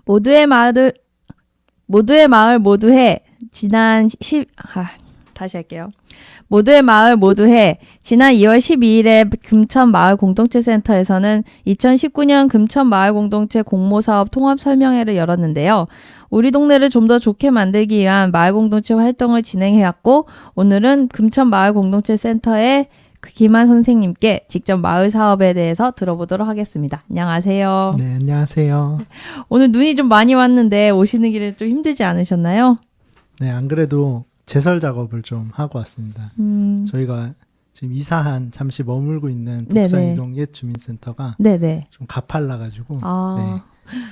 모두의 마을 모두해 다시 할게요. 모두의 마을 모두해 지난 2월 12일에 금천 마을 공동체 센터에서는 2019년 금천 마을 공동체 공모사업 통합 설명회를 열었는데요. 우리 동네를 좀 더 좋게 만들기 위한 마을 공동체 활동을 진행해왔고 오늘은 금천 마을 공동체 센터의 김한 선생님께 직접 마을 사업에 대해서 들어보도록 하겠습니다. 안녕하세요. 네, 안녕하세요. 오늘 눈이 좀 많이 왔는데 오시는 길에 좀 힘들지 않으셨나요? 네, 안 그래도 제설 작업을 좀 하고 왔습니다. 저희가 지금 이사한 잠시 머물고 있는 독산이동 옛주민센터가 좀 가팔라가지고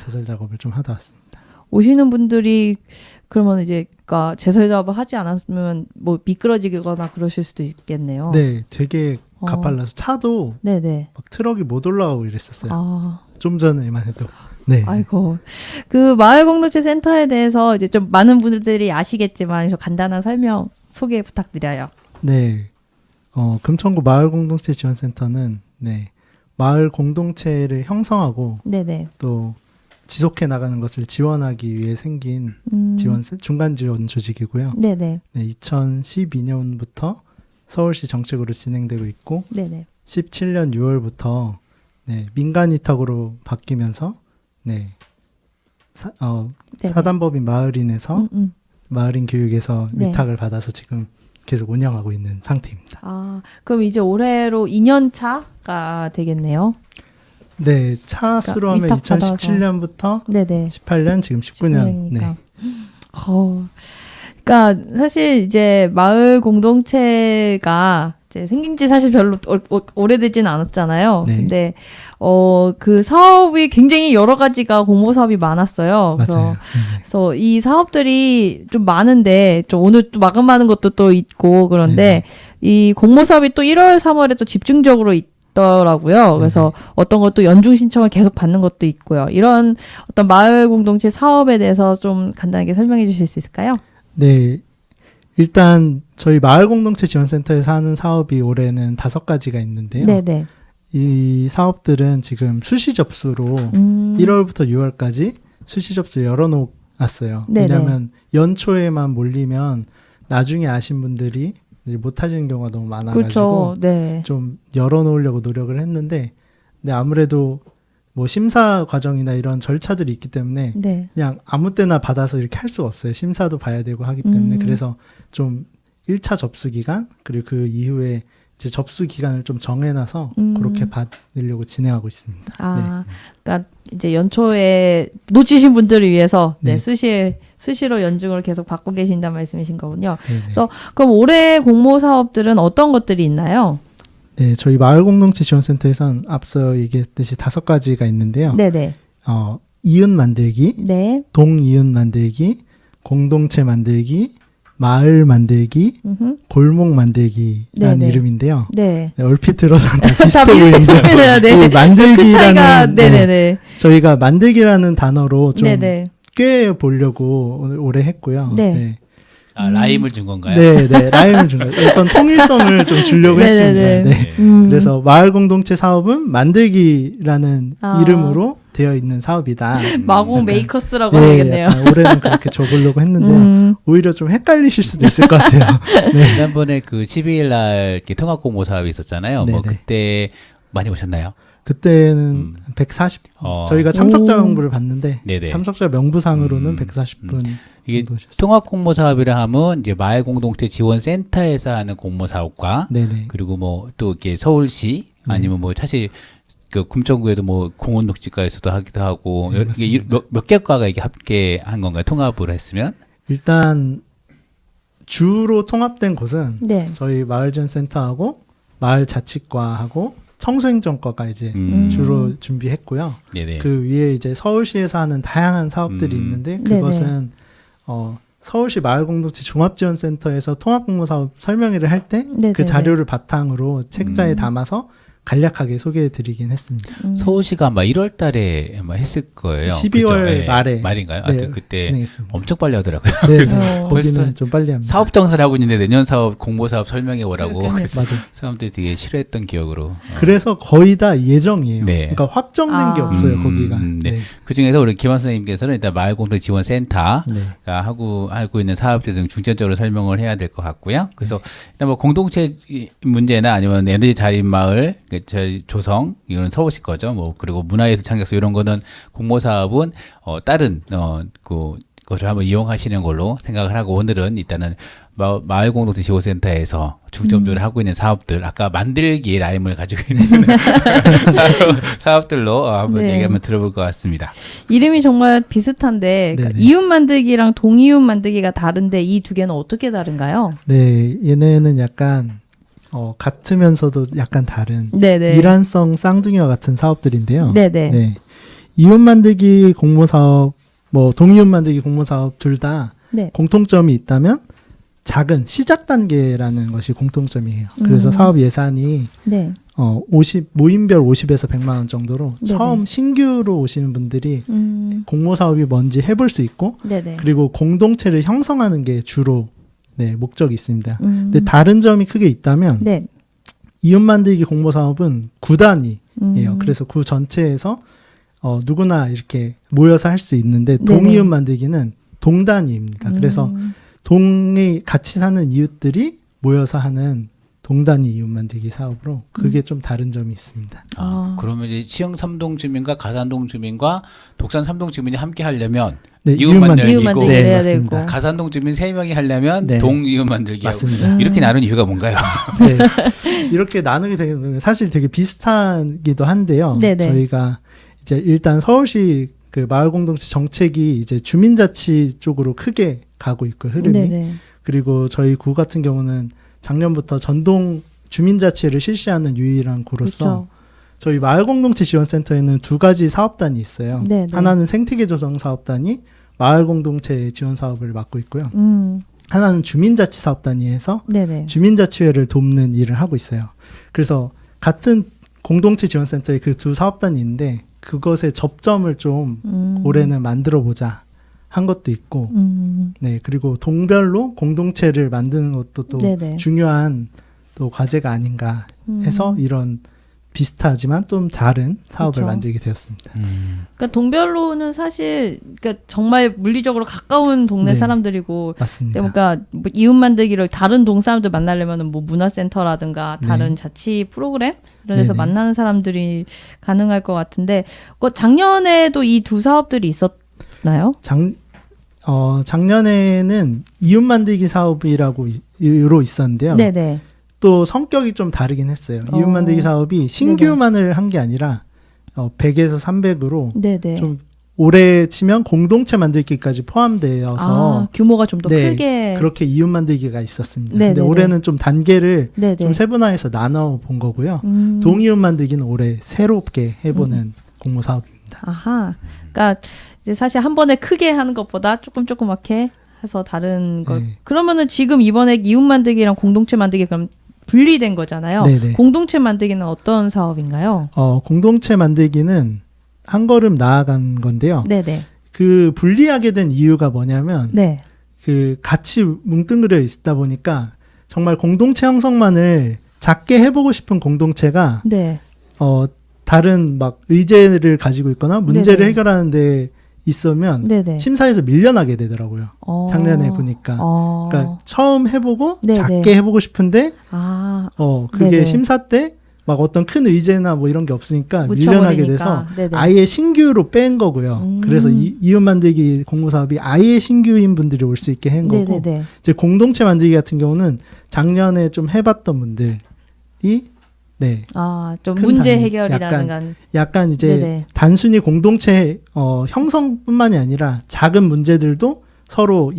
제설 작업을 좀 하다 왔습니다. 오시는 분들이 그러면 이제 그러니까 제설 작업을 하지 않았으면 뭐 미끄러지거나 그러실 수도 있겠네요. 네, 되게 가팔라서 차도 막 트럭이 못 올라가고 이랬었어요. 좀 전에만 해도. 네. 아이고. 그 마을 공동체 센터에 대해서 이제 좀 많은 분들이 아시겠지만 간단한 설명 소개 부탁드려요. 네. 금천구 마을 공동체 지원센터는 마을 공동체를 형성하고 또 지속해 나가는 것을 지원하기 위해 생긴 중간 지원 조직이고요. 2012년부터 서울시 정책으로 진행되고 있고 17년 6월부터 민간 위탁으로 바뀌면서 사단법인 마을인에서 마을인 교육에서 위탁을 받아서 지금 계속 운영하고 있는 상태입니다. 그럼 이제 올해로 2년 차가 되겠네요. 네, 차 수로 하면 2017년부터 18년, 지금 19년. 네. 그러니까 사실 이제 마을 공동체가 이제 생긴 지 사실 별로 오래되진 않았잖아요. 근데 그 사업이 굉장히 여러 가지가 공모 사업이 많았어요. 그래서 이 사업들이 좀 많은데 좀 오늘 또 마감하는 것도 또 있고 그런데 이 공모 사업이 또 1월, 3월에 또 집중적으로 있더라고요. 그래서 어떤 것도 연중 신청을 계속 받는 것도 있고요. 이런 어떤 마을 공동체 사업에 대해서 좀 간단하게 설명해 주실 수 있을까요? 네. 일단 저희 마을 공동체 지원센터에서 하는 사업이 올해는 5가지가 있는데요. 이 사업들은 지금 수시 접수로 1월부터 6월까지 수시 접수 열어놓았어요. 왜냐하면 연초에만 몰리면 나중에 아신 분들이 못 하시는 경우가 너무 많아가지고 좀 열어놓으려고 노력을 했는데 아무래도 뭐 심사 과정이나 이런 절차들이 있기 때문에 그냥 아무 때나 받아서 이렇게 할 수가 없어요. 심사도 봐야 되고 하기 때문에 그래서 좀 1차 접수 기간 그리고 그 이후에 이제 접수 기간을 좀 정해놔서 그렇게 받으려고 진행하고 있습니다. 그러니까 이제 연초에 놓치신 분들을 위해서 수시로 연중을 계속 받고 계신다는 말씀이신 거군요. 그래서 그럼 올해 공모 사업들은 어떤 것들이 있나요? 네, 저희 마을 공동체 지원센터에서는 앞서 얘기했듯이 5가지가 있는데요. 이웃 만들기, 동이웃 만들기, 공동체 만들기, 마을 만들기, 골목 만들기라는 이름인데요. 얼핏 들어서는 다 비슷해 보이는데 만들기라는 저희가 만들기라는 단어로 좀 꽤 보려고 올해 했고요. 라임을 준 건가요? 네, 라임을 준 거예요. 어떤 통일성을 좀 주려고 했습니다. 그래서 마을 공동체 사업은 만들기라는 이름으로 되어 있는 사업이다. 마공 메이커스라고 해야겠네요. 올해는 그렇게 적으려고 했는데 오히려 좀 헷갈리실 수도 있을 것 같아요. 지난번에 그 12일 날 통합 공모 사업이 있었잖아요. 뭐 그때 많이 오셨나요? 그때는 140. 저희가 참석자 명부를 봤는데 참석자 명부상으로는 140분. 이게 통합 공모 사업이라 하면 이제 마을 공동체 지원 센터에서 하는 공모 사업과 그리고 뭐 또 이렇게 서울시 아니면 뭐 사실 그 금천구에도 뭐 공원 녹지과에서도 하기도 하고 이게 몇 개과가 이게 합계 한 건가요? 통합으로 했으면? 일단 주로 통합된 곳은 저희 마을지원센터하고 마을자치과하고 청소행정과가 이제 주로 준비했고요. 그 위에 이제 서울시에서 하는 다양한 사업들이 있는데 그것은 서울시 마을공동체 종합지원센터에서 통합공모사업 설명회를 할 때 그 자료를 바탕으로 책자에 담아서 간략하게 소개해드리긴 했습니다. 서울시가 아마 1월 달에 아마 했을 거예요. 12월 말인가요? 그때 진행했습니다. 엄청 빨리 하더라고요. 그래서 거기는 좀 빨리 합니다. 사업 정산을 하고 있는데 내년 사업 공모사업 설명해 오라고 그래서 사람들이 되게 싫어했던 기억으로. 그래서 거의 다 예정이에요. 그러니까 확정된 게 없어요. 거기가. 그 중에서 우리 김환 선생님께서는 일단 마을공동지원센터가 하고 있는 사업들 등 중점적으로 설명을 해야 될 것 같고요. 그래서 일단 뭐 공동체 문제나 아니면 에너지 자립 마을 조성 이거는 서울시 거죠. 뭐 그리고 문화예술 창작소 이런 거는 공모 사업은 다른 그것을 한번 이용하시는 걸로 생각을 하고 오늘은 일단은 마을공동체 지원센터에서 중점적으로 하고 있는 사업들 아까 만들기 라임을 가지고 있는 사업들로 한번 얘기 한번 들어볼 것 같습니다. 이름이 정말 비슷한데 그러니까 이웃 만들기랑 동이웃 만들기가 다른데 이 두 개는 어떻게 다른가요? 네, 얘네는 약간 같으면서도 약간 다른 일환성 쌍둥이와 같은 사업들인데요. 네. 이웃 만들기 공모 사업, 뭐 동이웃 만들기 공모 사업 둘 다 공통점이 있다면 작은 시작 단계라는 것이 공통점이에요. 그래서 사업 예산이 모임별 50에서 100만 원 정도로 처음 신규로 오시는 분들이 공모 사업이 뭔지 해볼 수 있고 그리고 공동체를 형성하는 게 주로 목적이 있습니다. 근데 다른 점이 크게 있다면 이웃 만들기 공모 사업은 구단위예요. 그래서 구 전체에서 누구나 이렇게 모여서 할 수 있는데 동이웃 만들기는 동단위입니다. 그래서 동에 같이 사는 이웃들이 모여서 하는 동단위 이웃 만들기 사업으로 그게 좀 다른 점이 있습니다. 그러면 이제 시흥 3동 주민과 가산동 주민과 독산 3동 주민이 함께 하려면 이웃 만들기고 맞습니다. 가산동 주민 3명이 하려면 동 이웃 만들기 맞습니다. 이렇게 나눈 이유가 뭔가요? 이렇게 나누게 되는 사실 되게 비슷하기도 한데요. 저희가 이제 일단 서울시 그 마을공동체 정책이 이제 주민자치 쪽으로 크게 가고 있고 흐름이 그리고 저희 구 같은 경우는 작년부터 전동 주민자치를 실시하는 유일한 구로서 저희 마을공동체 지원센터에는 두 가지 사업단이 있어요. 하나는 생태계 조성 사업단이 마을공동체 지원 사업을 맡고 있고요. 하나는 주민자치 사업단위에서 주민자치회를 돕는 일을 하고 있어요. 그래서 같은 공동체 지원센터에 그 두 사업단이 있는데 그것의 접점을 좀 올해는 만들어보자 한 것도 있고 그리고 동별로 공동체를 만드는 것도 또 중요한 또 과제가 아닌가 해서 이런 비슷하지만 좀 다른 사업을 만들게 되었습니다. 그러니까 동별로는 사실 그러니까 정말 물리적으로 가까운 동네 사람들이고, 맞습니다. 그러니까 뭐 이웃 만들기를 다른 동 사람들 만나려면은 뭐 문화센터라든가 다른 자치 프로그램 이런 데서 만나는 사람들이 가능할 것 같은데, 작년에도 이 두 사업들이 있었나요? 작년에는 이웃 만들기 사업이라고 있었는데요. 네네. 또 성격이 좀 다르긴 했어요. 이웃 만들기 사업이 신규만을 한 게 아니라 100에서 300으로 좀 올해 치면 공동체 만들기까지 포함되어서 규모가 좀 더 크게 그렇게 이웃 만들기가 있었습니다. 근데 올해는 좀 단계를 좀 세분화해서 나눠 본 거고요. 동이웃 만들기는 올해 새롭게 해보는 공모 사업입니다. 아하. 그러니까 이제 사실 한 번에 크게 하는 것보다 조그맣게 해서 다른 걸. 그러면은 지금 이번에 이웃 만들기랑 공동체 만들기 그럼 분리된 거잖아요. 네네. 공동체 만들기는 어떤 사업인가요? 공동체 만들기는 한 걸음 나아간 건데요. 네네. 그 분리하게 된 이유가 뭐냐면 그 같이 뭉뚱그려 있다 보니까 정말 공동체 형성만을 작게 해보고 싶은 공동체가 다른 막 의제를 가지고 있거나 문제를 해결하는 있으면 심사에서 밀려나게 되더라고요. 작년에 보니까. 그러니까 처음 해보고 작게 해보고 싶은데 그게 심사 때 막 어떤 큰 의제나 뭐 이런 게 없으니까 밀려나게 돼서 아예 신규로 뺀 거고요. 그래서 이웃 만들기 공모 사업이 아예 신규인 분들이 올 수 있게 한 거고, 이제 공동체 만들기 같은 경우는 작년에 좀 해봤던 분들이 좀 문제 해결이라는 약간 이제 단순히 공동체 형성뿐만이 아니라 작은 문제들도 서로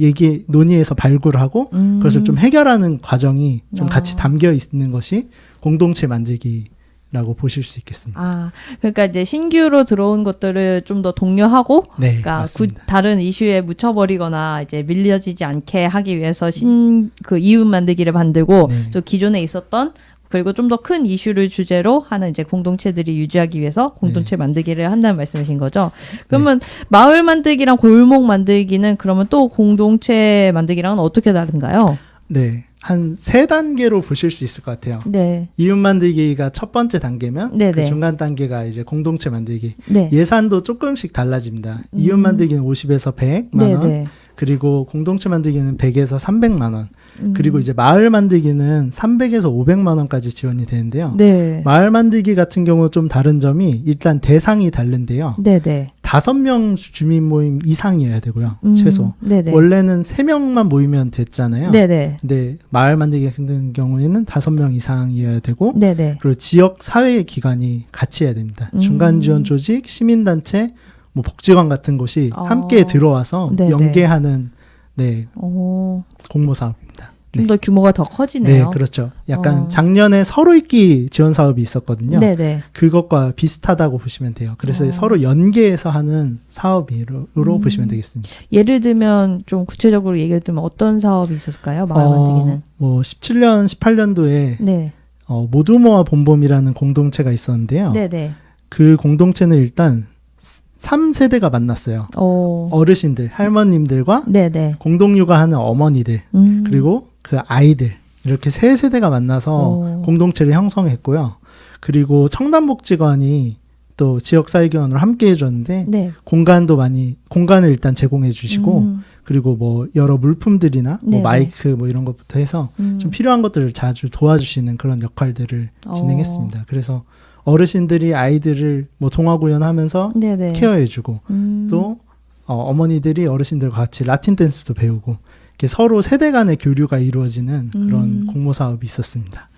논의해서 발굴하고 그것을 좀 해결하는 과정이 좀 같이 담겨 있는 것이 공동체 만들기라고 보실 수 있겠습니다. 그러니까 이제 신규로 들어온 것들을 좀 더 독려하고, 그러니까 다른 이슈에 묻혀버리거나 이제 밀려지지 않게 하기 위해서 그 이웃 만들기를 만들고, 또 기존에 있었던 그리고 좀 더 큰 이슈를 주제로 하는 이제 공동체들이 유지하기 위해서 공동체 만들기를 한다는 말씀이신 거죠. 그러면 마을 만들기랑 골목 만들기는 그러면 또 공동체 만들기랑은 어떻게 다른가요? 한 3단계로 보실 수 있을 것 같아요. 네. 이웃 만들기가 첫 번째 단계면 그 중간 단계가 이제 공동체 만들기. 네. 예산도 조금씩 달라집니다. 이웃 만들기는 50에서 100만 원. 그리고 공동체 만들기는 100에서 300만 원. 그리고 이제 마을 만들기는 300에서 500만 원까지 지원이 되는데요. 네. 마을 만들기 같은 경우 좀 다른 점이 일단 대상이 다른데요. 네네. 5명 주민 모임 이상이어야 되고요. 최소. 네네. 원래는 3명만 모이면 됐잖아요. 네네. 근데 마을 만들기 같은 경우에는 5명 이상이어야 되고 네네. 그리고 지역 사회 기관이 같이 해야 됩니다. 중간 지원 조직, 시민단체, 뭐 복지관 같은 곳이 함께 들어와서 네네. 연계하는 공모 사업입니다. 좀 더 규모가 더 커지네요. 네, 그렇죠. 약간 작년에 서로 읽기 지원 사업이 있었거든요. 네네. 그것과 비슷하다고 보시면 돼요. 그래서 서로 연계해서 하는 사업으로 보시면 되겠습니다. 예를 들면 좀 구체적으로 얘기를 들면 어떤 사업이 있었을까요? 마을 만들기는. 뭐 17년, 18년도에 네. 모두 모아 봄봄이라는 공동체가 있었는데요. 네네. 그 공동체는 일단 3세대가 만났어요. 어르신들, 할머님들과 네네. 공동육아하는 어머니들 그리고 그 아이들 이렇게 3세대가 만나서 공동체를 형성했고요. 그리고 청담복지관이 또 지역사회기관으로 함께 해줬는데 네. 공간을 일단 제공해 주시고 그리고 뭐 여러 물품들이나 뭐 마이크 뭐 이런 것부터 해서 좀 필요한 것들을 자주 도와주시는 그런 역할들을 진행했습니다. 그래서 어르신들이 아이들을 뭐 동화구연하면서 케어해주고 또 어머니들이 어르신들과 같이 라틴 댄스도 배우고 이렇게 서로 세대 간의 교류가 이루어지는 그런 공모 사업이 있었습니다.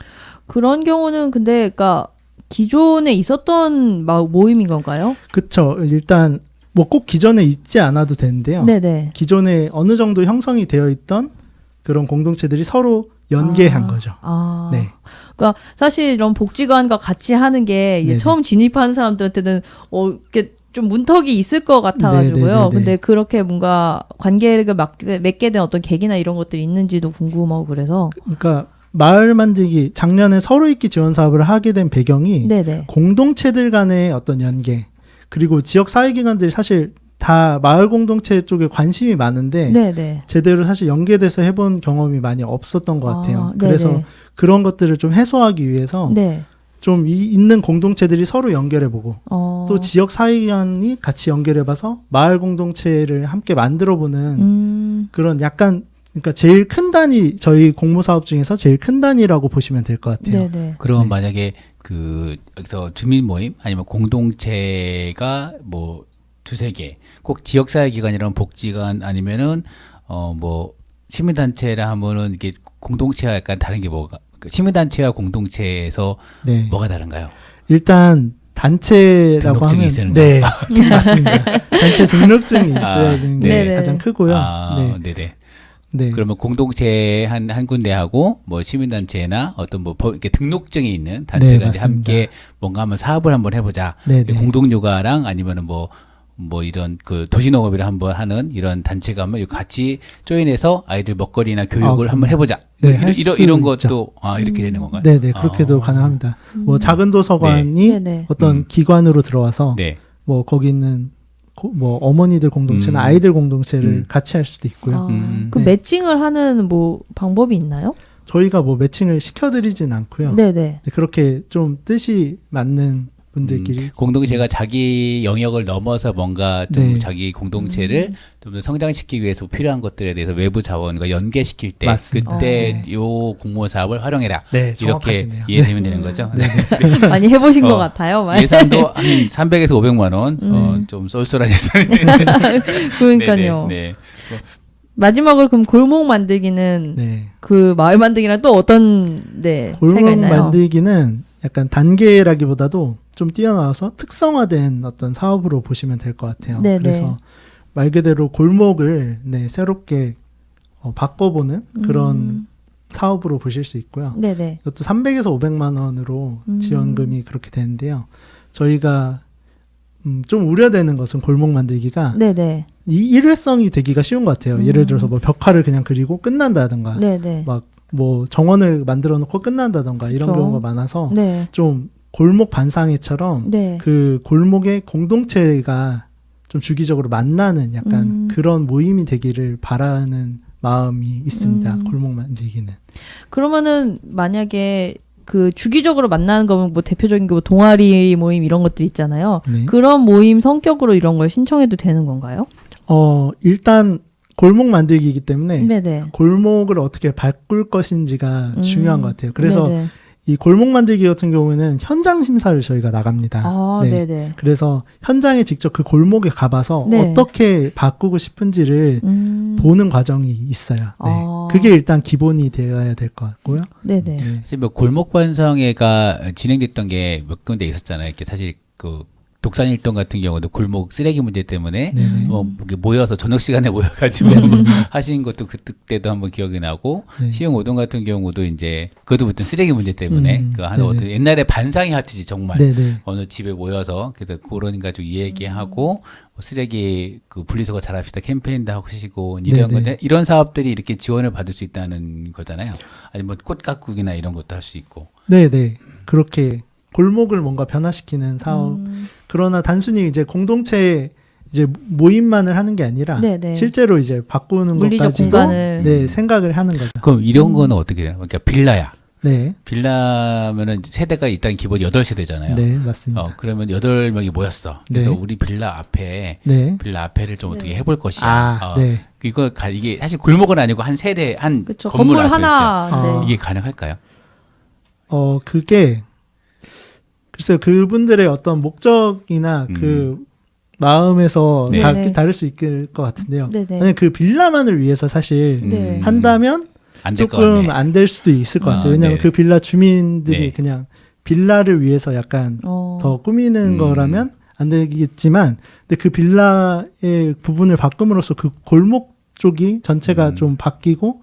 그런 경우는 근데 그러니까 기존에 있었던 모임인 건가요? 그렇죠. 일단 뭐 꼭 기존에 있지 않아도 되는데요. 네네. 기존에 어느 정도 형성이 되어 있던 그런 공동체들이 서로 연계한 거죠. 네. 그러니까 사실 이런 복지관과 같이 하는 게 이제 처음 진입하는 사람들한테는 이렇게 좀 문턱이 있을 것 같아가지고요. 네네네네. 근데 그렇게 뭔가 관계를 맺게 된 어떤 계기나 이런 것들이 있는지도 궁금하고 그래서. 그러니까 마을 만들기 작년에 서로 읽기 지원 사업을 하게 된 배경이 네네. 공동체들 간의 어떤 연계 그리고 지역 사회기관들이 사실 다 마을 공동체 쪽에 관심이 많은데 네네. 제대로 사실 연계돼서 해본 경험이 많이 없었던 것 같아요. 그래서 그런 것들을 좀 해소하기 위해서 네. 좀 있는 공동체들이 서로 연결해보고 또 지역 사회기관이 같이 연결해봐서 마을 공동체를 함께 만들어보는 그런 약간 그러니까 제일 큰 단위 저희 공모 사업 중에서 제일 큰 단위라고 보시면 될 것 같아요. 네네. 그럼 만약에 여기서 주민 모임 아니면 공동체가 뭐 2-3개 꼭 지역사회기관이랑 복지관 아니면은 뭐 시민단체라 하면은 이게 공동체와 약간 다른 게 뭐가 시민단체와 공동체에서 뭐가 다른가요? 일단 단체라고 등록증이 하면 있는 네 맞습니다. 단체 등록증이 있어야 되는 게 가장 크고요. 네네. 네. 그러면 공동체 한 군데하고 뭐 시민단체나 어떤 뭐 이렇게 등록증이 있는 단체가 이제 함께 뭔가 한번 사업을 한번 해보자. 공동육아랑 아니면은 뭐 이런 도시농업을 한번 하는 이런 단체가 한번 같이 조인해서 아이들 먹거리나 교육을 한번 해보자. 이런 것도 이렇게 되는 건가요? 네네 그렇게도 가능합니다. 뭐 작은 도서관이 어떤 기관으로 들어와서 뭐 거기 있는 뭐 어머니들 공동체나 아이들 공동체를 같이 할 수도 있고요. 그 매칭을 하는 뭐 방법이 있나요? 저희가 뭐 매칭을 시켜드리진 않고요. 네네. 그렇게 좀 뜻이 맞는 분들끼리 공동체가 자기 영역을 넘어서 뭔가 좀 자기 공동체를 좀 더 성장시키기 위해서 필요한 것들에 대해서 외부 자원과 연계시킬 때 맞습니다. 그때 요 공모 사업을 활용해라. 이렇게 이해되면 되는 거죠. 많이 해보신 것 같아요. 예산도 한 300에서 500만 원, 좀 쏠쏠한 예산이. 그러니까요. 마지막으로 그럼 골목 만들기는 그 마을 만들기랑 또 어떤 차이가 있나요? 골목 만들기는 약간 단계라기보다도 좀 뛰어나와서 특성화된 어떤 사업으로 보시면 될 것 같아요. 네네. 그래서 말 그대로 골목을 새롭게 바꿔보는 그런 사업으로 보실 수 있고요. 네네. 이것도 300에서 500만 원으로 지원금이 그렇게 되는데요. 저희가 좀 우려되는 것은 골목 만들기가 네네. 일회성이 되기가 쉬운 것 같아요. 예를 들어서 뭐 벽화를 그냥 그리고 끝난다든가 막 뭐 정원을 만들어 놓고 끝난다던가 이런 경우가 많아서 좀 골목 반상회처럼 그 골목의 공동체가 좀 주기적으로 만나는 약간 그런 모임이 되기를 바라는 마음이 있습니다. 골목 만들기는. 그러면은 만약에 그 주기적으로 만나는 거면 뭐 대표적인 게 뭐 동아리 모임 이런 것들 있잖아요. 네. 그런 모임 성격으로 이런 걸 신청해도 되는 건가요? 일단 골목 만들기이기 때문에 네네. 골목을 어떻게 바꿀 것인지가 중요한 것 같아요. 그래서 네네. 이 골목 만들기 같은 경우에는 현장 심사를 저희가 나갑니다. 네. 네네. 그래서 현장에 직접 그 골목에 가봐서 네. 어떻게 바꾸고 싶은지를 보는 과정이 있어요. 네. 그게 일단 기본이 되어야 될 것 같고요. 네네. 네. 사실 뭐 골목 반성회가 진행됐던 게 몇 군데 있었잖아요. 이렇게 사실 그 독산일동 같은 경우도 골목 쓰레기 문제 때문에 모여서 저녁 시간에 모여가지고 하신 것도 그때도 한번 기억이 나고 네. 시흥오동 같은 경우도 이제 그것도 무슨 쓰레기 문제 때문에 그 한 어떤 옛날에 반상회 하듯이 정말 어느 집에 모여서 그래서 그런 가지고 얘기하고 뭐 쓰레기 그 분리수거 잘합시다 캠페인도 하시고 이런 건데 이런 사업들이 이렇게 지원을 받을 수 있다는 거잖아요. 아니면 뭐 꽃 가꾸기나 이런 것도 할 수 있고. 네네 그렇게. 골목을 뭔가 변화시키는 사업. 그러나 단순히 이제 공동체 이제 모임만을 하는 게 아니라 네네. 실제로 이제 바꾸는 것까지도 네, 생각을 하는 거죠. 그럼 이런 거는 어떻게 돼요? 그러니까 빌라야. 네. 빌라면은 세대가 일단 기본 8세대잖아요. 네, 맞습니다. 그러면 8명이 모였어. 그래서 우리 빌라 앞에 빌라 앞에를 좀 어떻게 해볼 것이야. 네. 이게 사실 골목은 아니고 한 세대 한 그쵸, 건물 하나. 이게 가능할까요? 그게 글쎄요, 그분들의 어떤 목적이나 그 마음에서 다를 수 있을 것 같은데요. 만약 그 빌라만을 위해서 사실 한다면 조금 안 될 수도 있을 것 같아요. 왜냐하면 그 빌라 주민들이 그냥 빌라를 위해서 약간 더 꾸미는 거라면 안 되겠지만, 근데 그 빌라의 부분을 바꿈으로써 그 골목 쪽이 전체가 좀 바뀌고,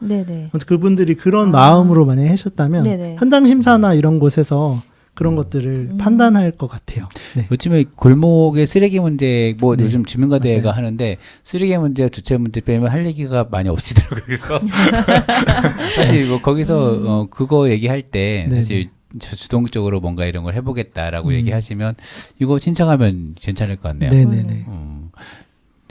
그분들이 그런 마음으로 만약에 하셨다면 현장 심사나 이런 곳에서 그런 것들을 판단할 것 같아요. 네. 요즘에 골목의 쓰레기 문제, 뭐 요즘 주민과대회가 하는데 쓰레기 문제, 주체 문제 빼면 할 얘기가 많이 없으더라고요. 그래서 사실 뭐 거기서 그거 얘기할 때 사실 주동적으로 뭔가 이런 걸 해보겠다라고 얘기하시면 이거 신청하면 괜찮을 것 같네요. 네네네.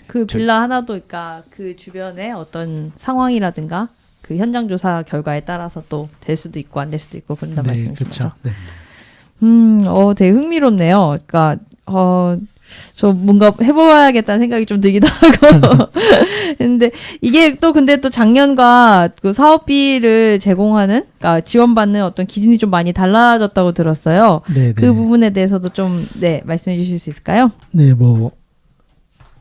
그 빌라 하나도 그러니까 그 주변에 어떤 상황이라든가 그 현장 조사 결과에 따라서 또 될 수도 있고 안 될 수도 있고 그런다 말씀이시죠. 네. 되게 흥미롭네요. 그러니까 저 뭔가 해봐야겠다는 생각이 좀 들기도 하고. 근데 이게 근데 또 작년과 그 사업비를 제공하는, 그러니까 지원받는 어떤 기준이 좀 많이 달라졌다고 들었어요. 네네. 그 부분에 대해서도 좀 말씀해 주실 수 있을까요? 네, 뭐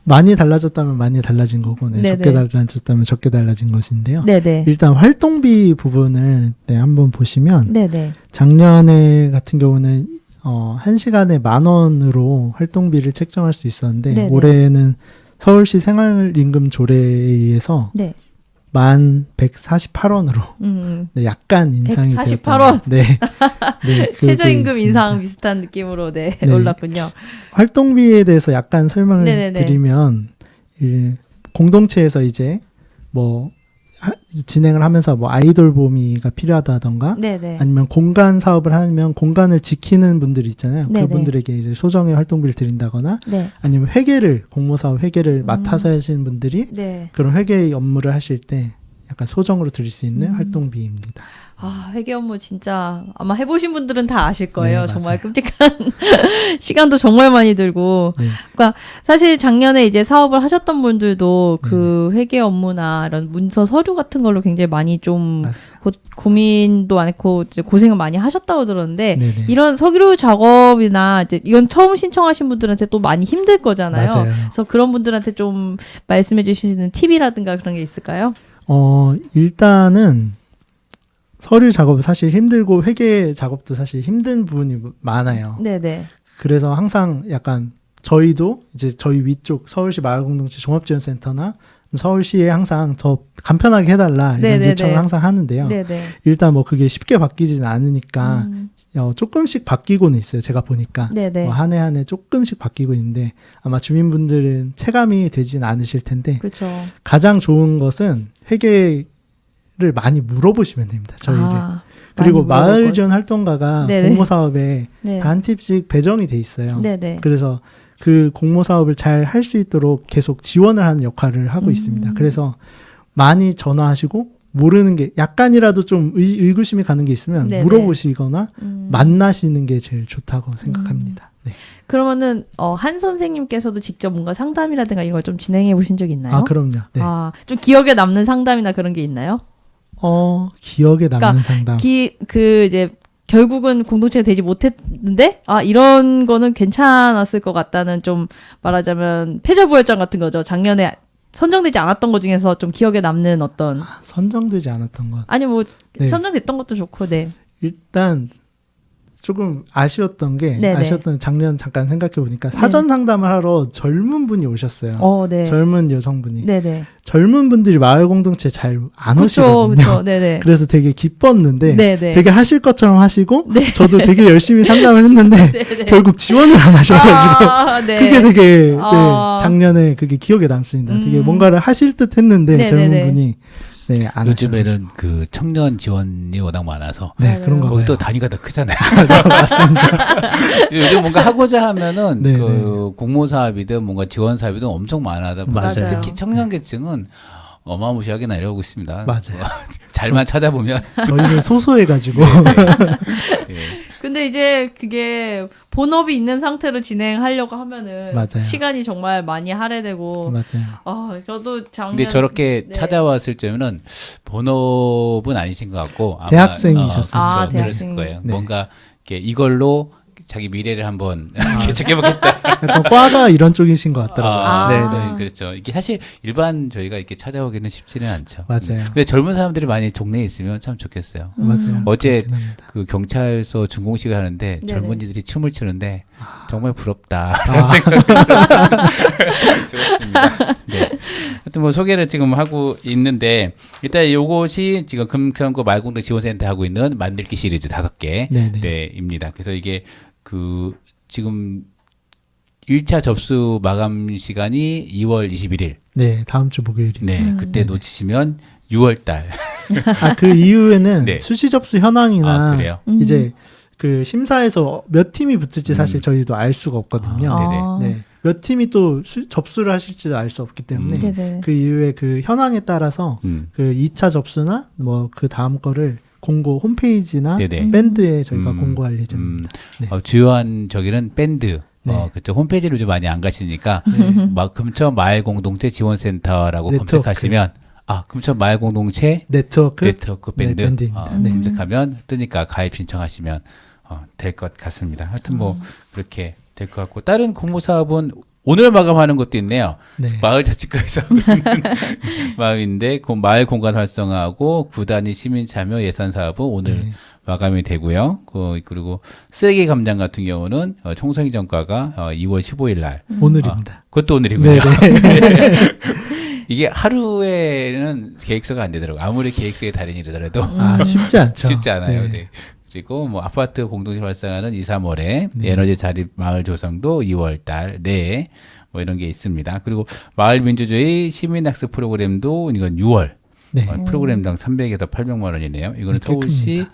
많이 달라졌다면 많이 달라진 거고, 적게 달라졌다면 적게 달라진 것인데요. 네네. 일단 활동비 부분을 한번 보시면, 작년에 같은 경우는 1시간에 10,000원으로 활동비를 책정할 수 있었는데, 올해는 서울시 생활임금 조례에 의해서 11,148원으로 약간 인상이 148원. 네. 최저임금 인상 비슷한 느낌으로 올랐군요. 활동비에 대해서 약간 설명을 드리면 공동체에서 이제 뭐 진행을 하면서 뭐 아이돌 보미가 필요하다던가 아니면 공간 사업을 하면 공간을 지키는 분들이 있잖아요. 그분들에게 이제 소정의 활동비를 드린다거나 아니면 공모사업 회계를 맡아서 하시는 분들이 그런 회계 업무를 하실 때 약간 소정으로 드릴 수 있는 활동비입니다. 회계 업무 진짜 아마 해보신 분들은 다 아실 거예요. 정말 끔찍한 시간도 정말 많이 들고. 그러니까 사실 작년에 이제 사업을 하셨던 분들도 그 회계 업무나 이런 문서 서류 같은 걸로 굉장히 많이 좀 고민도 많고 이제 고생을 많이 하셨다고 들었는데 이런 서류 작업이나 이제 이건 처음 신청하신 분들한테 또 많이 힘들 거잖아요. 그래서 그런 분들한테 좀 말씀해 주시는 팁이라든가 그런 게 있을까요? 일단은 서류 작업은 사실 힘들고 회계 작업도 사실 힘든 부분이 많아요. 그래서 항상 약간 저희도 이제 저희 위쪽 서울시 마을공동체 종합지원센터나 서울시에 항상 더 간편하게 해달라 이런 요청을 항상 하는데요. 일단 뭐 그게 쉽게 바뀌지는 않으니까 조금씩 바뀌고는 있어요. 제가 보니까 뭐 한 해 한 해 조금씩 바뀌고 있는데 아마 주민분들은 체감이 되진 않으실 텐데 가장 좋은 것은 회계를 많이 물어보시면 됩니다. 저희를. 그리고 마을지원 활동가가 공모사업에 다 한 팁씩 배정이 돼 있어요. 그래서 그 공모사업을 잘 할 수 있도록 계속 지원을 하는 역할을 하고 있습니다. 그래서 많이 전화하시고 모르는 게 약간이라도 좀 의구심이 가는 게 있으면 네네. 물어보시거나 만나시는 게 제일 좋다고 생각합니다. 네. 그러면은 한 선생님께서도 직접 뭔가 상담이라든가 이런 걸 좀 진행해 보신 적 있나요? 아, 그럼요. 네. 좀 기억에 남는 상담이나 그런 게 있나요? 기억에 남는 상담. 이제 결국은 공동체가 되지 못했는데 이런 거는 괜찮았을 것 같다는, 좀 말하자면 패자부활전 같은 거죠. 작년에 선정되지 않았던 것 중에서 좀 기억에 남는 어떤 선정되지 않았던 것. 아니 뭐 네. 선정됐던 것도 좋고. 네. 일단 조금 아쉬웠던 게 작년 잠깐 생각해 보니까 네네. 사전 상담을 하러 젊은 분이 오셨어요. 네. 젊은 여성분이. 네네. 젊은 분들이 마을 공동체 잘 안 오시거든요. 그쵸. 네네. 그래서 되게 기뻤는데 네네. 되게 하실 것처럼 하시고 네. 저도 되게 열심히 상담을 했는데 결국 지원을 안 하셔가지고 네. 그게 되게 작년에 그게 기억에 남습니다. 되게 뭔가를 하실 듯 했는데 젊은 분이 네, 안 요즘에는 그 청년 지원이 워낙 많아서 그런 거 거기 또 단위가 더 크잖아요. 맞습니다. 요즘 뭔가 하고자 하면은 네, 그 공모 사업이든 뭔가 지원 사업이든 엄청 많아다 보니까 맞아요. 특히 청년 계층은 어마무시하게 내려오고 있습니다. 맞아요. 잘만 찾아보면 저희는 소소해가지고. 네. 근데 이제 그게 본업이 있는 상태로 진행하려고 하면은 맞아요. 시간이 정말 많이 할애되고. 맞아요. 저도 작년. 근데 저렇게 찾아왔을 때는 본업은 아니신 것 같고 아마 대학생이셨어요. 그랬을 거예요. 뭔가 이렇게 이걸로 자기 미래를 한번 개척해보겠다. 약간 과가 이런 쪽이신 것 같더라고요. 네, 그렇죠. 이게 사실 일반 저희가 이렇게 찾아오기는 쉽지는 않죠. 맞아요. 근데 젊은 사람들이 많이 동네에 있으면 참 좋겠어요. 맞아요. 어제 그 경찰서 준공식을 하는데 네네. 젊은이들이 춤을 추는데 정말 부럽다. 그런 생각이 들었습니다. 네. 하여튼 뭐 소개를 지금 하고 있는데 일단 이것이 지금 금천구 마을공동 지원센터 하고 있는 만들기 시리즈 5개입니다. 그래서 이게 그 지금 1차 접수 마감 시간이 2월 21일. 네, 다음 주 목요일입니다. 네, 그때 놓치시면 6월 달. 그 이후에는 수시 접수 현황이나 그래요? 이제 그 심사에서 몇 팀이 붙을지 사실 저희도 알 수가 없거든요. 네. 몇 팀이 또 접수를 하실지도 알 수 없기 때문에 그 이후에 그 현황에 따라서 그 2차 접수나 뭐 그 다음 거를 공고 홈페이지나 밴드에 저희가 공고할 예정입니다. 주요한 저기는 밴드. 그쪽 홈페이지를 좀 많이 안 가시니까 금천 마을 공동체 지원센터라고 검색하시면 금천 마을 공동체 네트워크 밴드 검색하면 뜨니까 가입 신청하시면 될 것 같습니다. 하여튼 뭐 그렇게 될 것 같고 다른 공모 사업은 오늘 마감하는 것도 있네요. 마을 자치과에서 마을인데 마을 공간 활성화하고 구단위 시민 참여 예산 사업은 오늘 마감이 되고요. 그리고 쓰레기 감장 같은 경우는 청소년 전과가 2월 15일 날 오늘입니다. 그것도 오늘이군요. 이게 하루에는 계획서가 안 되더라고요. 아무리 계획서에 달인이 이러더라도 쉽지 않죠. 쉽지 않아요. 그리고 뭐 아파트 공동체 활성화는 2, 3월에 에너지 자립 마을 조성도 2월 달 내에 뭐 이런 게 있습니다. 그리고 마을 민주주의 시민학습 프로그램도 이건 6월 프로그램당 300에서 800만 원이네요. 이거는 서울시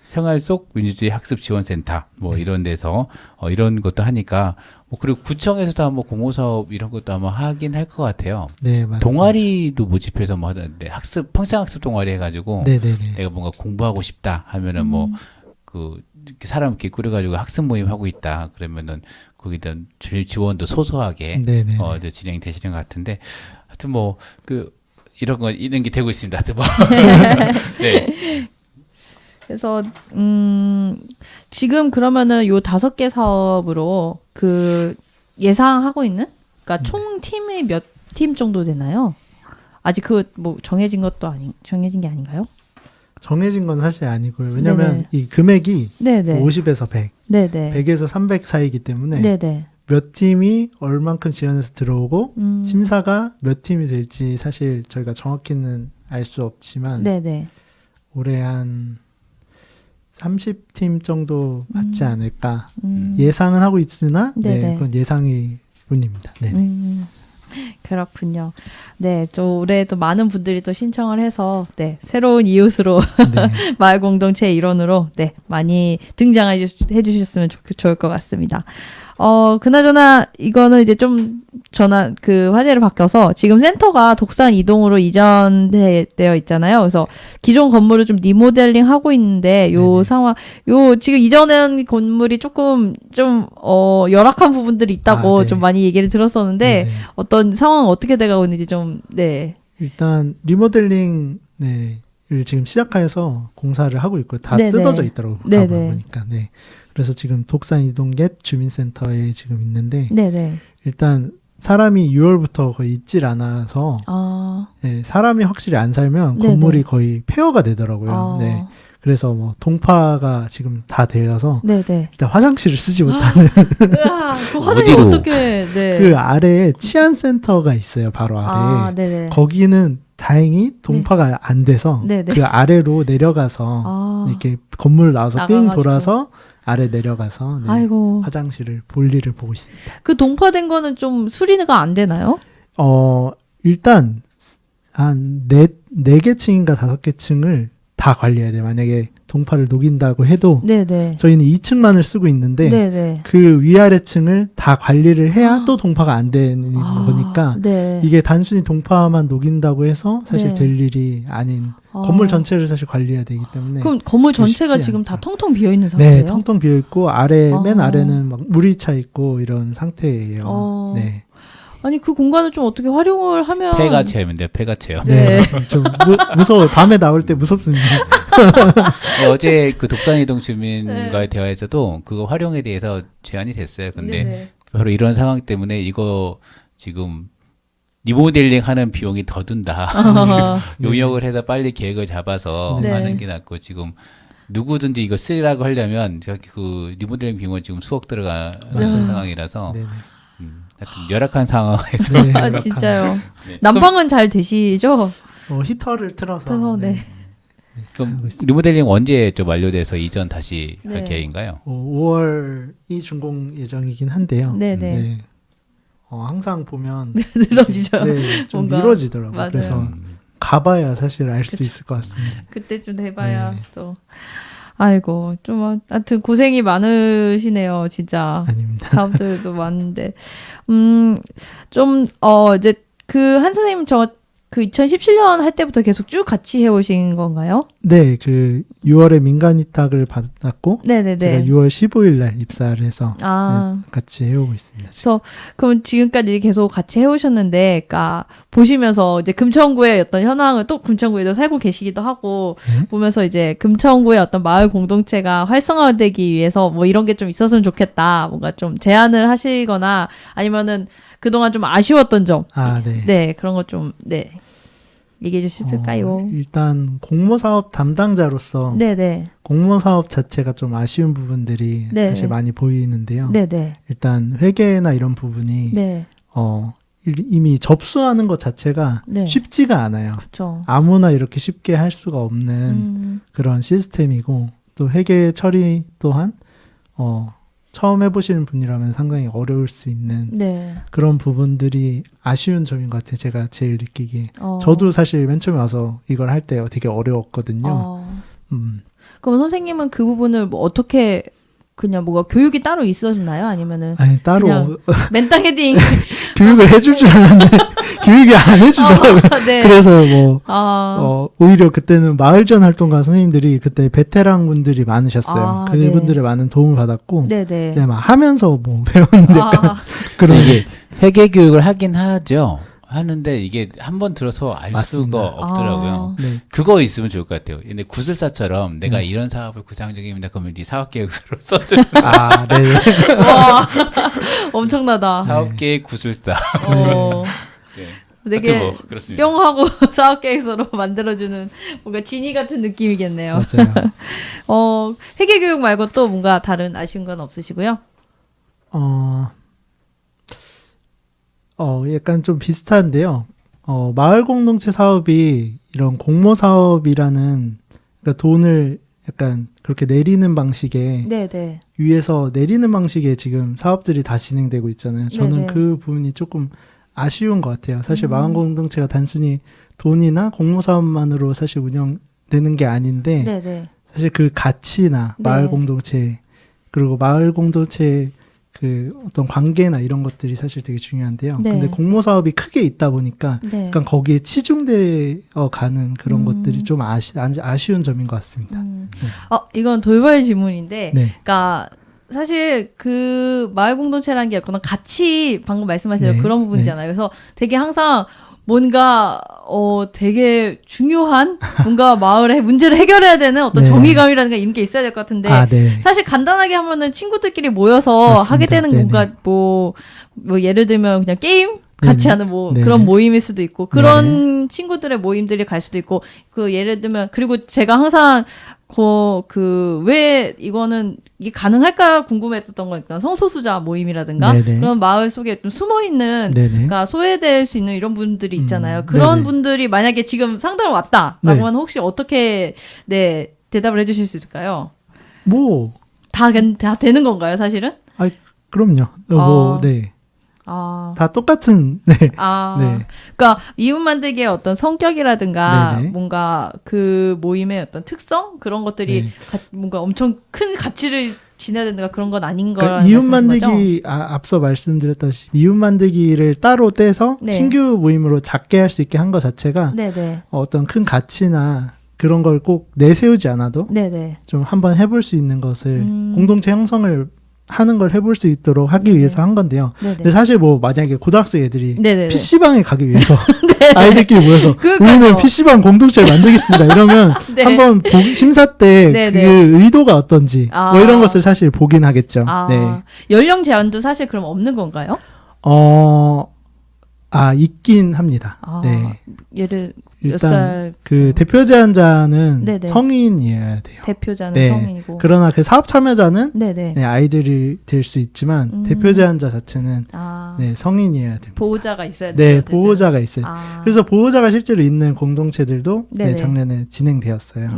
생활 속 민주주의 학습 지원센터 뭐 이런 데서 이런 것도 하니까 그리고 구청에서도 한번 공모 사업 이런 것도 아마 하긴 할 것 같아요. 네, 맞습니다. 동아리도 모집해서 뭐 하던데 평생 학습 동아리 해가지고 내가 뭔가 공부하고 싶다 하면은 뭐 그 사람 이렇게 꾸려가지고 학습 모임 하고 있다 그러면은 거기다 지원도 소소하게 진행되시는 것 같은데 하여튼 뭐 이런 게 되고 있습니다. 하여튼 뭐 네. 그래서 지금 그러면은 요 5개 사업으로 그 예상하고 있는 그러니까 총 팀이 몇 팀 정도 되나요? 아직 뭐 정해진 게 아닌가요? 정해진 건 사실 아니고요. 왜냐면 이 금액이 50에서 100, 100에서 300 사이이기 때문에 몇 팀이 얼만큼 지원해서 들어오고 심사가 몇 팀이 될지 사실 저희가 정확히는 알 수 없지만 올해 한 30팀 정도 받지 않을까 예상은 하고 있으나 그건 예상일 뿐입니다. 그렇군요. 네, 또 올해 또 많은 분들이 또 신청을 해서 새로운 이웃으로 마을 공동체 일원으로 많이 등장해 주셨으면 좋을 것 같습니다. 그나저나 이거는 이제 좀 화제를 바뀌어서 지금 센터가 독산 2동으로 이전되어 있잖아요. 그래서 기존 건물을 좀 리모델링 하고 있는데 지금 이전한 건물이 조금 좀 열악한 부분들이 있다고 좀 많이 얘기를 들었었는데 어떤 상황 어떻게 돼가고 있는지 좀 일단 리모델링 을 지금 시작해서 공사를 하고 있고 다 뜯어져 있더라고요. 보니까. 그래서 지금 독산 이동 옛 주민센터에 지금 있는데 일단 사람이 6월부터 거의 있질 않아서 사람이 확실히 안 살면 건물이 거의 폐허가 되더라고요. 그래서 뭐 동파가 지금 다 되어서 일단 화장실을 쓰지 못하는. 그 화장실 어떻게? 그 아래에 치안센터가 있어요. 바로 아래에. 거기는 다행히 동파가 안 돼서 그 아래로 내려가서 이렇게 건물 나와서 삥 돌아서 아래 내려가서 화장실을 볼일을 보고 있습니다. 그 동파된 거는 좀 수리가 안 되나요? 일단 한 4개 층인가 5개 층을 다 관리해야 돼요. 만약에 동파를 녹인다고 해도 저희는 2층만을 쓰고 있는데 그 위아래 층을 다 관리를 해야 또 동파가 안 되는 거니까 이게 단순히 동파만 녹인다고 해서 사실 될 일이 아닌 건물 전체를 사실 관리해야 되기 때문에. 그럼 건물 전체가 지금 다 텅텅 비어 있는 상태예요? 네, 텅텅 비어 있고 맨 아래는 막 물이 차 있고 이런 상태예요. 아니 그 공간을 좀 어떻게 활용을 하면 폐가 체험인데 폐가 체험. 좀 무서워요. 밤에 나올 때 무섭습니다. 어제 그 독산이동 주민과의 대화에서도 그거 활용에 대해서 제안이 됐어요. 근데 바로 이런 상황 때문에 이거 지금 리모델링 하는 비용이 더 든다. 용역을 해서 빨리 계획을 잡아서 하는 게 낫고 지금 누구든지 이거 쓰라고 하려면 그 리모델링 비용은 지금 수억 들어가는 상황이라서 하여튼 열악한 상황에서 진짜요. 난방은 잘 되시죠? 히터를 틀어서. 그럼 리모델링 언제 좀 완료돼서 이전 다시 할 계획인가요? 5월이 준공 예정이긴 한데요. 항상 보면 늘어지죠. 좀 미뤄지더라고요. 맞아요. 그래서 가봐야 사실 알 수 있을 것 같습니다. 그때쯤 돼봐야 또. 아이고, 하여튼 고생이 많으시네요, 진짜. 아닙니다. 사업들도 많은데. 이제 한 선생님 그 2017년 할 때부터 계속 쭉 같이 해오신 건가요? 네, 그 6월에 민간 위탁을 받았고, 제가 6월 15일 날 입사를 해서 같이 해오고 있습니다. 그래서 그럼 지금까지 계속 같이 해오셨는데, 그러니까 보시면서 이제 금천구의 어떤 현황을 또 금천구에도 살고 계시기도 하고 보면서 이제 금천구의 어떤 마을 공동체가 활성화되기 위해서 뭐 이런 게 좀 있었으면 좋겠다, 뭔가 좀 제안을 하시거나 아니면은 그동안 좀 아쉬웠던 점, 그런 거 좀 얘기해 주실 수 있을까요? 일단 공모사업 담당자로서 공모사업 자체가 좀 아쉬운 부분들이 사실 많이 보이는데요. 일단 회계나 이런 부분이 이미 접수하는 것 자체가 쉽지가 않아요. 아무나 이렇게 쉽게 할 수가 없는 그런 시스템이고 또 회계 처리 또한 처음 해보시는 분이라면 상당히 어려울 수 있는 그런 부분들이 아쉬운 점인 것 같아요. 제가 제일 느끼기에. 저도 사실 맨 처음에 와서 이걸 할 때 되게 어려웠거든요. 그럼 선생님은 그 부분을 뭐 어떻게 그냥 뭐가 교육이 따로 있었나요? 아니면은 따로 그냥 맨땅 헤딩 교육을 해줄 줄 알았는데 교육이 안 해주더라고요. 그래서 오히려 그때는 마을전 활동가 선생님들이 그때 베테랑 분들이 많으셨어요. 그분들의 많은 도움을 받았고 그냥 막 하면서 뭐 배웠는데 그런 게 회계 교육을 하긴 하죠. 하는데 이게 한번 들어서 알 수가 없더라고요. 그거 있으면 좋을 것 같아요. 근데 구술사처럼 내가 이런 사업을 구상 중입니다. 그러면 네 사업계획서로 써줘. 와, 엄청나다. 사업계획 구술사. 되게 뿅 하고 사업계획서로 만들어주는 뭔가 지니 같은 느낌이겠네요. 맞아요. 회계교육 말고 또 뭔가 다른 아쉬운 건 없으시고요? 약간 좀 비슷한데요. 마을 공동체 사업이 이런 공모 사업이라는 그러니까 돈을 약간 그렇게 내리는 방식의 위에서 내리는 방식의 지금 사업들이 다 진행되고 있잖아요. 저는 그 부분이 조금 아쉬운 것 같아요. 사실 마을 공동체가 단순히 돈이나 공모 사업만으로 사실 운영되는 게 아닌데 사실 그 가치나 마을 공동체 그리고 마을 공동체 그 어떤 관계나 이런 것들이 사실 되게 중요한데요. 근데 공모 사업이 크게 있다 보니까 약간 거기에 치중되어 가는 그런 것들이 좀 아쉬운 점인 것 같습니다. 이건 돌발 질문인데, 그러니까 사실 그 마을 공동체라는 게 어떤 가치 방금 말씀하신 그런 부분이잖아요. 그래서 되게 항상 뭔가 되게 중요한 뭔가 마을의 문제를 해결해야 되는 어떤 정의감이라든가 이런 게 있어야 될 것 같은데 사실 간단하게 하면은 친구들끼리 모여서 맞습니다. 하게 되는 뭔가 뭐 예를 들면 그냥 게임 같이 하는 그런 모임일 수도 있고 그런 친구들의 모임들이 갈 수도 있고 그 예를 들면 그리고 제가 항상 왜 이게 가능할까 궁금했었던 거니까 성소수자 모임이라든가 그런 마을 속에 좀 숨어있는 그러니까 소외될 수 있는 이런 분들이 있잖아요. 그런 분들이 만약에 지금 상담을 왔다라고 하면 혹시 어떻게 대답을 해주실 수 있을까요? 다 되는 건가요, 사실은? 그럼요. 다 똑같은, 그러니까 이웃 만들기의 어떤 성격이라든가 뭔가 그 모임의 어떤 특성 그런 것들이 뭔가 엄청 큰 가치를 지내야 된다 그런 건 아닌 거라는 그러니까 이웃 만들기 앞서 말씀드렸다시피 이웃 만들기를 따로 떼서 신규 모임으로 작게 할 수 있게 한 것 자체가 어떤 큰 가치나 그런 걸 꼭 내세우지 않아도 좀 한번 해볼 수 있는 것을 공동체 형성을 하는 걸 해볼 수 있도록 하기 위해서 한 건데요. 근데 사실 만약에 고등학생 애들이 PC방에 가기 위해서 아이들끼리 모여서 우리는 PC방 공동체를 만들겠습니다. 이러면 한번 심사 때 그 의도가 어떤지 이런 것을 사실 보긴 하겠죠. 연령 제한도 사실 그럼 없는 건가요? 있긴 합니다. 일단 그 대표 제안자는 성인이어야 돼요. 대표자는 성인이고. 그러나 그 사업 참여자는 아이들이 될 수 있지만 대표 제안자 자체는 성인이어야 됩니다. 보호자가 있어야 돼요. 보호자가 있어요. 그래서 보호자가 실제로 있는 공동체들도 작년에 진행되었어요.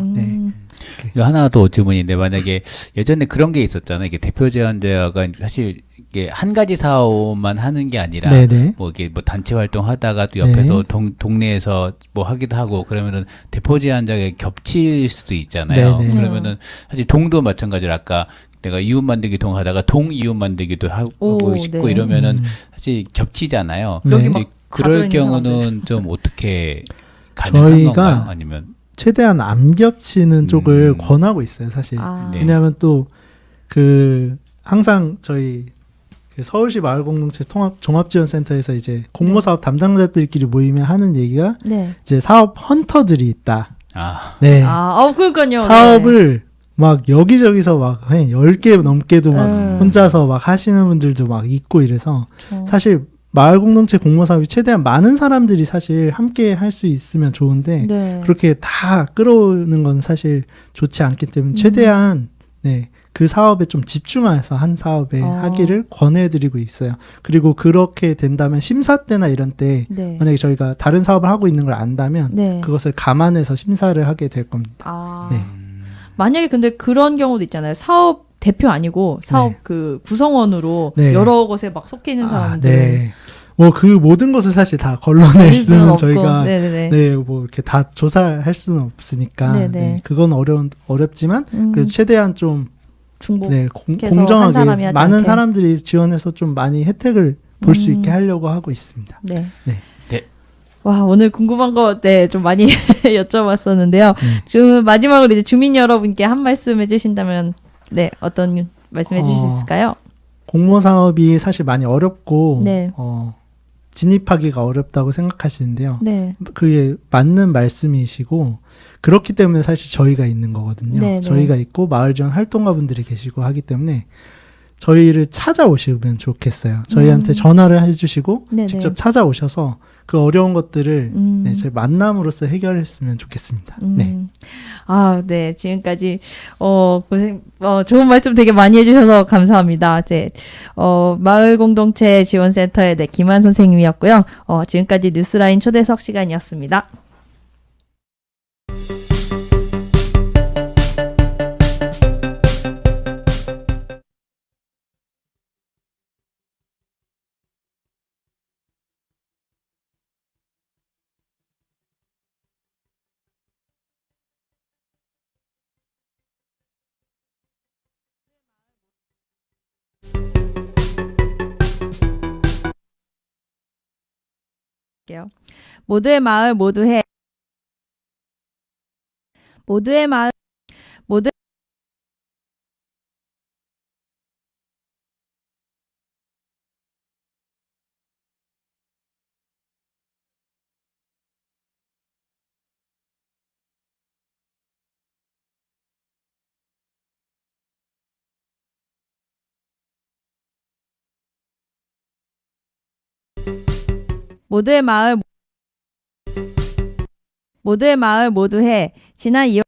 하나 더 질문인데 만약에 예전에 그런 게 있었잖아요. 이게 대표 제안자가 사실 이게 한 가지 사업만 하는 게 아니라 이게 단체 활동하다가 또 옆에서 동네에서 하기도 하고 그러면은 대표 제안자가 겹칠 수도 있잖아요. 그러면은 사실 동도 마찬가지로 아까 내가 이웃 만들기 동 하다가 동 이웃 만들기도 하고 싶고 이러면은 사실 겹치잖아요. 그럴 경우는 좀 어떻게 가능한 건가요? 아니면 최대한 안 겹치는 쪽을 권하고 있어요, 사실. 왜냐하면 또 항상 저희 서울시 마을공동체 종합지원센터에서 이제 공모사업 담당자들끼리 모이면 하는 얘기가 이제 사업 헌터들이 있다. 그러니까요. 사업을 막 여기저기서 막 10개 넘게도 막 혼자서 막 하시는 분들도 막 있고 이래서 사실 마을 공동체 공모사업이 최대한 많은 사람들이 사실 함께 할 수 있으면 좋은데 그렇게 다 끌어오는 건 사실 좋지 않기 때문에 최대한 그 사업에 좀 집중해서 한 사업에 하기를 권해드리고 있어요. 그리고 그렇게 된다면 심사 때나 이런 때 만약에 저희가 다른 사업을 하고 있는 걸 안다면 그것을 감안해서 심사를 하게 될 겁니다. 만약에 근데 그런 경우도 있잖아요. 사업 대표 아니고 사업 그 구성원으로 여러 곳에 막 섞여 있는 사람들. 그 모든 것을 사실 다 걸러낼 수는 저희가 이렇게 다 조사할 수는 없으니까 그건 어렵지만 그래도 최대한 좀 공정하게 많은 사람들이 지원해서 좀 많이 혜택을 볼 수 있게 하려고 하고 있습니다. 와, 오늘 궁금한 거 좀 많이 여쭤봤었는데요. 좀 마지막으로 이제 주민 여러분께 한 말씀 해주신다면 어떤 말씀 해주실 수 있을까요? 공모 사업이 사실 많이 어렵고 진입하기가 어렵다고 생각하시는데요. 그게 맞는 말씀이시고 그렇기 때문에 사실 저희가 있는 거거든요. 저희가 있고 마을 지원 활동가분들이 계시고 하기 때문에 저희를 찾아오시면 좋겠어요. 저희한테 전화를 해주시고 직접 찾아오셔서 그 어려운 것들을 저희 만남으로써 해결했으면 좋겠습니다. 지금까지 좋은 말씀 되게 많이 해주셔서 감사합니다. 마을 공동체 지원센터의 김한 선생님이었고요. 지금까지 뉴스라인 초대석 시간이었습니다. 모두의 마을 모두해. 모두의 마을 모두 모두의 마을 모두해. 지난 2월